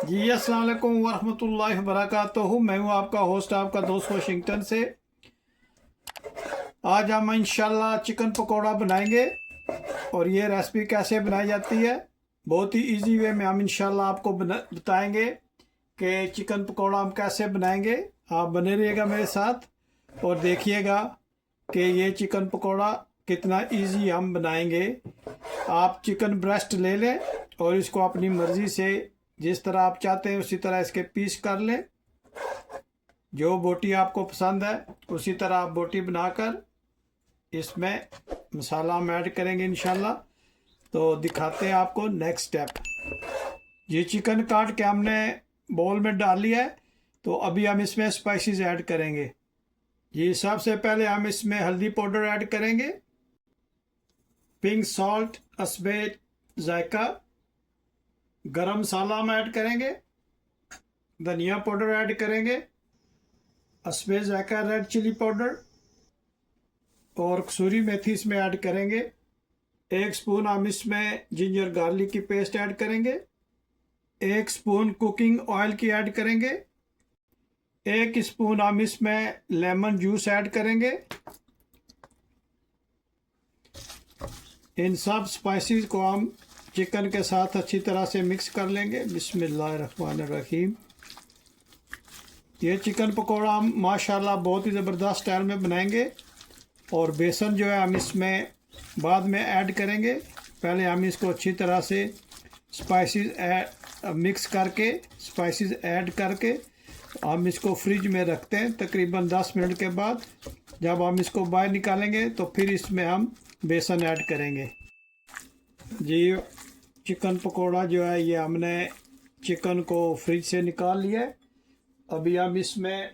जी अस्सलाम वालेकुम वरहमतुल्लाहि वबरकातुहू। मैं हूं आपका होस्ट, आपका दोस्त वाशिंगटन से। आज हम इंशाल्लाह चिकन पकौड़ा बनाएंगे और ये रेसिपी कैसे बनाई जाती है, बहुत ही इजी वे में हम इंशाल्लाह आपको बताएंगे कि चिकन पकौड़ा हम कैसे बनाएंगे। आप बने रहिएगा मेरे साथ और देखिएगा कि ये चिकन पकौड़ा कितना इजी हम बनाएंगे। आप चिकन ब्रेस्ट ले लें और इसको अपनी मर्ज़ी से जिस तरह आप चाहते हैं उसी तरह इसके पीस कर लें। जो बोटी आपको पसंद है उसी तरह आप बोटी बनाकर इसमें मसाला हम ऐड करेंगे इंशाल्लाह। तो दिखाते हैं आपको नेक्स्ट स्टेप। ये चिकन काट के हमने बोल में डाल लिया है, तो अभी हम इसमें स्पाइसेस ऐड करेंगे। ये सबसे पहले हम इसमें हल्दी पाउडर ऐड करेंगे, पिंक सॉल्ट, हस्बे जायका, गरम मसाला हम ऐड करेंगे, धनिया पाउडर ऐड करेंगे, हस्बे जायका रेड चिली पाउडर और कसूरी मेथी इसमें ऐड करेंगे। 1 स्पून हम इसमें जिंजर गार्लिक की पेस्ट ऐड करेंगे, 1 स्पून कुकिंग ऑयल की ऐड करेंगे, 1 स्पून हम इसमें लेमन जूस ऐड करेंगे। इन सब स्पाइसेस को हम चिकन के साथ अच्छी तरह से मिक्स कर लेंगे। बिस्मिल्लाहिर्रहमानिर्रहीम। ये चिकन पकौड़ा हम माशाल्लाह बहुत ही ज़बरदस्त स्टाइल में बनाएंगे और बेसन जो है हम इसमें बाद में ऐड करेंगे। पहले हम इसको अच्छी तरह से स्पाइसेस मिक्स करके स्पाइसेस ऐड करके हम इसको फ्रिज में रखते हैं। तकरीबन 10 मिनट के बाद जब हम इसको बाहर निकालेंगे तो फिर इसमें हम बेसन ऐड करेंगे। जी चिकन पकोड़ा जो है ये हमने चिकन को फ्रिज से निकाल लिया है। अभी हम इसमें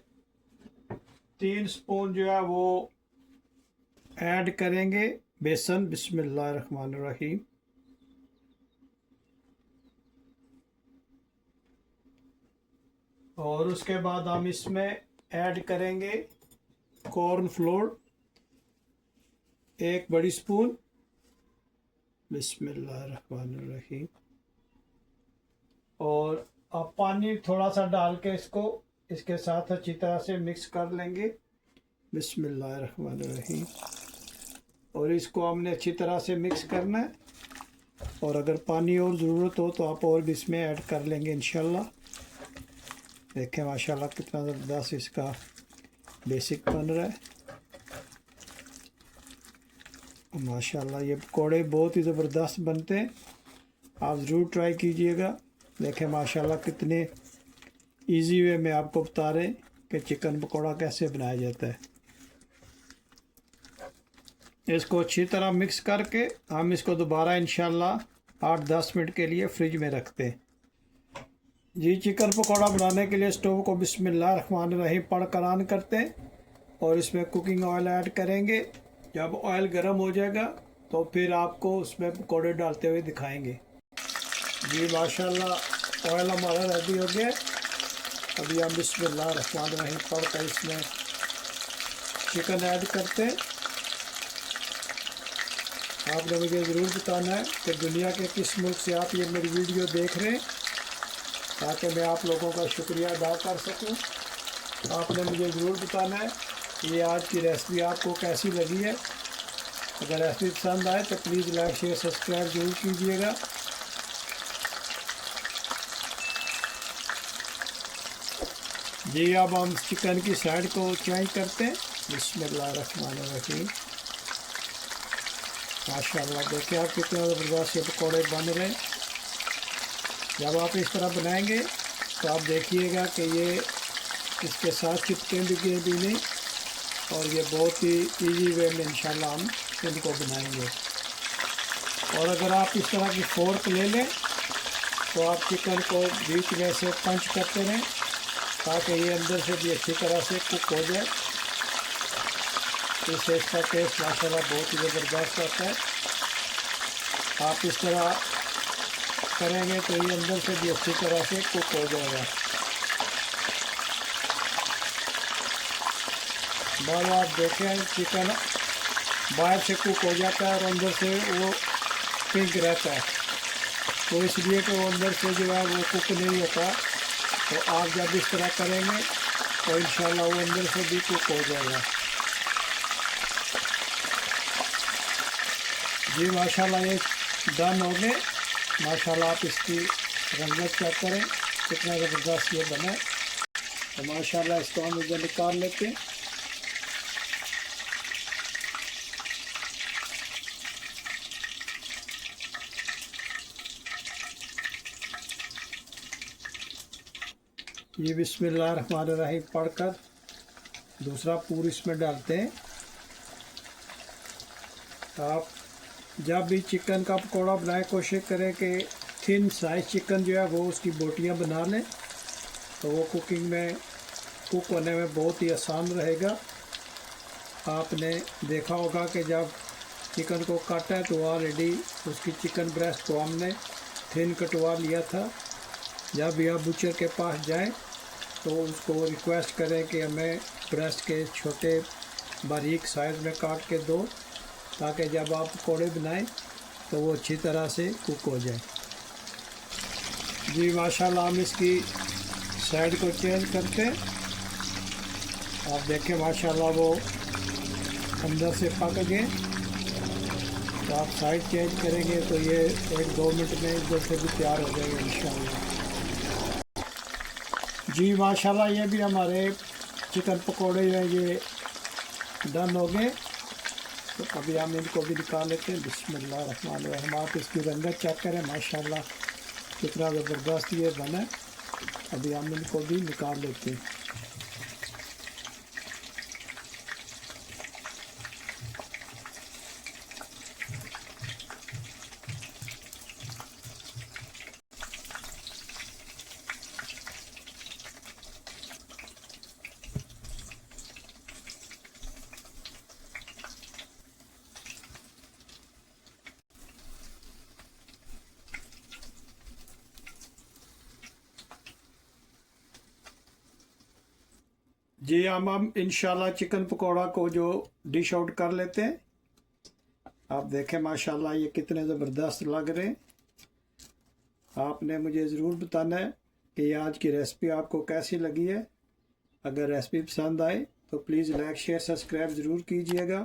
3 स्पून जो है वो ऐड करेंगे बेसन। बिस्मिल्लाहिर्रहमानिर्रहीम। और उसके बाद हम इसमें ऐड करेंगे कॉर्न फ्लोर 1 बड़ी स्पून। बिस्मिल्लाहिर्रहमानिर्रहीम। और अब पानी थोड़ा सा डाल के इसको इसके साथ अच्छी तरह से मिक्स कर लेंगे। बिस्मिल्लाहिर्रहमानिर्रहीम। और इसको हमने अच्छी तरह से मिक्स करना है और अगर पानी और ज़रूरत हो तो आप और भी इसमें ऐड कर लेंगे इंशाल्लाह। देखें माशाल्लाह कितना ज़बरदस्त इसका बेसिक बन रहा है। माशाल्लाह ये पकौड़े बहुत ही ज़बरदस्त बनते हैं, आप ज़रूर ट्राई कीजिएगा। देखें माशाल्लाह कितने इजी वे में आपको बता रहे हैं कि चिकन पकौड़ा कैसे बनाया जाता है। इसको अच्छी तरह मिक्स करके हम इसको दोबारा इंशाल्लाह 8-10 मिनट के लिए फ्रिज में रखते हैं। जी चिकन पकौड़ा बनाने के लिए स्टोव को बिस्मिल्लाहिर्रहमानिर्रहीम पढ़कर ऑन करते हैं और इसमें कुकिंग ऑयल ऐड करेंगे। जब ऑयल गर्म हो जाएगा तो फिर आपको उसमें पकौड़े डालते हुए दिखाएंगे। जी माशाल्लाह ऑयल हमारा रेडी हो गया। अभी हम बिस्मिल्लाहिर्रहमानिर्रहीम पढ़कर इसमें चिकन ऐड करते हैं। आपने मुझे ज़रूर बताना है कि दुनिया के किस मुल्क से आप ये मेरी वीडियो देख रहे हैं, ताकि मैं आप लोगों का शुक्रिया अदा कर सकूं। आपने मुझे ज़रूर बताना है कि ये आज की रेसिपी आपको कैसी लगी है। अगर रेसिपी पसंद आए तो प्लीज़ लाइक शेयर सब्सक्राइब ज़रूर कीजिएगा। जी अब हम चिकन की साइड को चेंज करते हैं। बिस्मिल्लाहिर्रहमानिर्रहीम। माशाल्लाह देखिए आप कितने ज़बरदस्त ये पकौड़े बन रहे हैं। जब आप इस तरह बनाएंगे तो आप देखिएगा कि ये इसके साथ चिपकेंगे भी नहीं और ये बहुत ही इजी वे में इंशाल्लाह हम इनको बनाएंगे। और अगर आप इस तरह की फोर्क ले लें तो आप चिकन को बीच में से पंच करते रहें ताकि ये अंदर से भी अच्छी तरह से कुक हो जाए। इससे इसका टेस्ट माशाल्लाह बहुत ही ज़बरदस्त आता है। आप इस तरह करेंगे तो ये अंदर से भी अच्छी तरह से कुक हो जाएगा। बाद आप देखें चिकन बाहर से कुक हो जाता है और अंदर से वो पिंक रहता है। तो इसलिए कि वो अंदर से जो है वो कुक नहीं होता। तो आप जब इस तरह करेंगे तो इंशाल्लाह वो अंदर से भी कुक हो जाएगा। जी माशाल्लाह ये डन हो गए। माशाल्लाह आप इसकी रंगत चेक करें कितना ज़बरदस्त ये बना है। तो माशाल्लाह इसको हम इधर निकाल लेते हैं। ये बिस्मिल्लाहिर्रहमानिर्रहीम पढ़कर दूसरा पूर इसमें डालते हैं। आप जब भी चिकन का पकौड़ा बनाए कोशिश करें कि थिन साइज चिकन जो है वो उसकी बोटियां बना लें, तो वो कुकिंग में कुक होने में बहुत ही आसान रहेगा। आपने देखा होगा कि जब चिकन को काटा है तो ऑलरेडी उसकी चिकन ब्रेस्ट को हमने थिन कटवा लिया था। जब भी आप बुचर के पास जाएं तो उसको रिक्वेस्ट करें कि हमें ब्रेस्ट के छोटे बारीक साइज़ में काट के दो, ताकि जब आप पकौड़े बनाएं तो वो अच्छी तरह से कुक हो जाए। जी माशाल्लाह हम इसकी साइड को चेंज करते हैं। आप देखें माशाल्लाह वो अंदर से पक गए। तो आप साइड चेंज करेंगे तो ये 1-2 मिनट में इधर से भी तैयार हो जाएगा इंशाल्लाह। जी माशाल्लाह ये भी हमारे चिकन पकोड़े हैं ये डन हो गए। तो अभी हम इनको भी निकाल लेते हैं। बिस्मिल्लाहिर्रहमानिर्रहीम। आप इसकी रंगत चेक करें माशाल्लाह कितना ज़बरदस्त ये बना है। अभी हम इनको भी निकाल लेते हैं। जी हम इंशाल्लाह चिकन पकोड़ा को जो डिश आउट कर लेते हैं। आप देखें माशाल्लाह ये कितने ज़बरदस्त लग रहे हैं। आपने मुझे ज़रूर बताना है कि ये आज की रेसिपी आपको कैसी लगी है। अगर रेसिपी पसंद आए तो प्लीज़ लाइक शेयर सब्सक्राइब ज़रूर कीजिएगा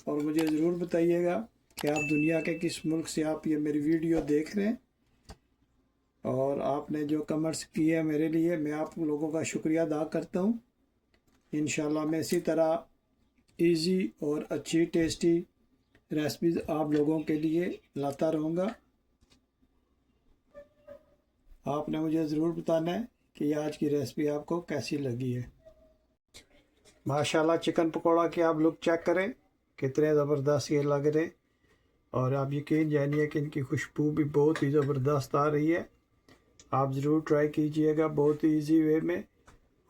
और मुझे ज़रूर बताइएगा कि आप दुनिया के किस मुल्क से आप ये मेरी वीडियो देख रहे हैं। और आपने जो कमेंट्स किए हैं मेरे लिए, मैं आप लोगों का शुक्रिया अदा करता हूँ। इंशाल्लाह मैं इसी तरह इजी और अच्छी टेस्टी रेसिपीज़ आप लोगों के लिए लाता रहूँगा। आपने मुझे ज़रूर बताना है कि आज की रेसिपी आपको कैसी लगी है। माशाल्लाह चिकन पकोड़ा की आप लोग चेक करें कितने ज़बरदस्त ये लग रहे। और आप यकीन जानिए कि इनकी खुशबू भी बहुत ही ज़बरदस्त आ रही है। आप ज़रूर ट्राई कीजिएगा बहुत ही ईजी वे में।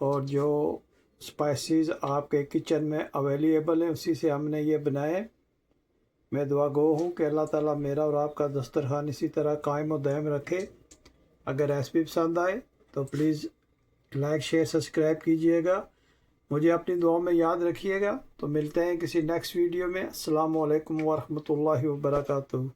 और जो स्पाइसेस आपके किचन में अवेलेबल हैं उसी से हमने ये बनाए। मैं दुआ गो हूँ कि अल्लाह ताला मेरा और आपका दस्तरखान इसी तरह कायम और दायम रखे। अगर रेसिपी पसंद आए तो प्लीज़ लाइक शेयर सब्सक्राइब कीजिएगा। मुझे अपनी दुआ में याद रखिएगा। तो मिलते हैं किसी नेक्स्ट वीडियो में। अस्सलामु अलैकुम वरहमतुल्लाहि वबरकातुहू।